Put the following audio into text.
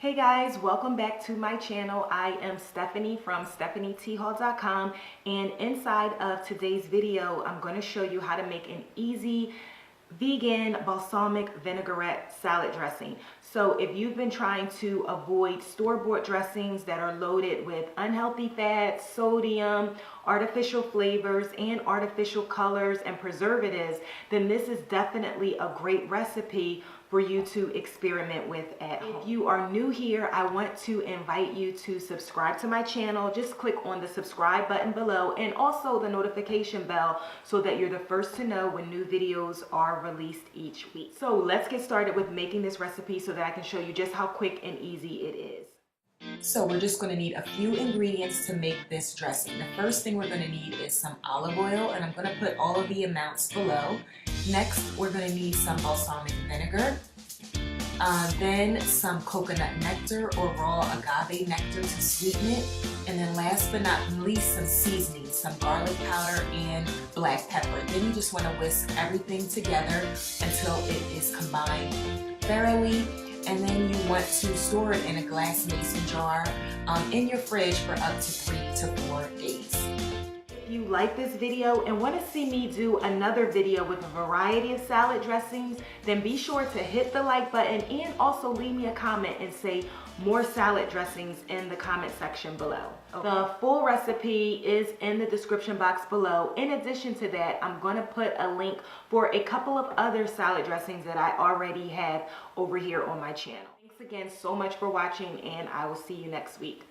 Hey guys, welcome back to my channel. I am Stephanie from StephanieTHall.com, and inside of today's video, I'm going to show you how to make an easy vegan balsamic vinaigrette salad dressing. So if you've been trying to avoid store-bought dressings that are loaded with unhealthy fats, sodium, artificial flavors, and artificial colors and preservatives, then this is definitely a great recipe for you to experiment with at home. If you are new here, I want to invite you to subscribe to my channel. Just click on the subscribe button below and also the notification bell so that you're the first to know when new videos are released each week. So let's get started with making this recipe so that I can show you just how quick and easy it is. So we're just going to need a few ingredients to make this dressing. The first thing we're going to need is some olive oil, and I'm going to put all of the amounts below. Next, we're going to need some balsamic vinegar, then some coconut nectar or raw agave nectar to sweeten it, and then last but not least, some seasoning, some garlic powder and black pepper. Then you just want to whisk everything together until it is combined thoroughly. And then you want to store it in a glass mason jar in your fridge for up to 3 to 4 days. If you like this video and want to see me do another video with a variety of salad dressings, then be sure to hit the like button and also leave me a comment and say more salad dressings in the comment section below. Okay. The full recipe is in the description box below. In addition to that, I'm going to put a link for a couple of other salad dressings that I already have over here on my channel. Thanks again so much for watching, and I will see you next week.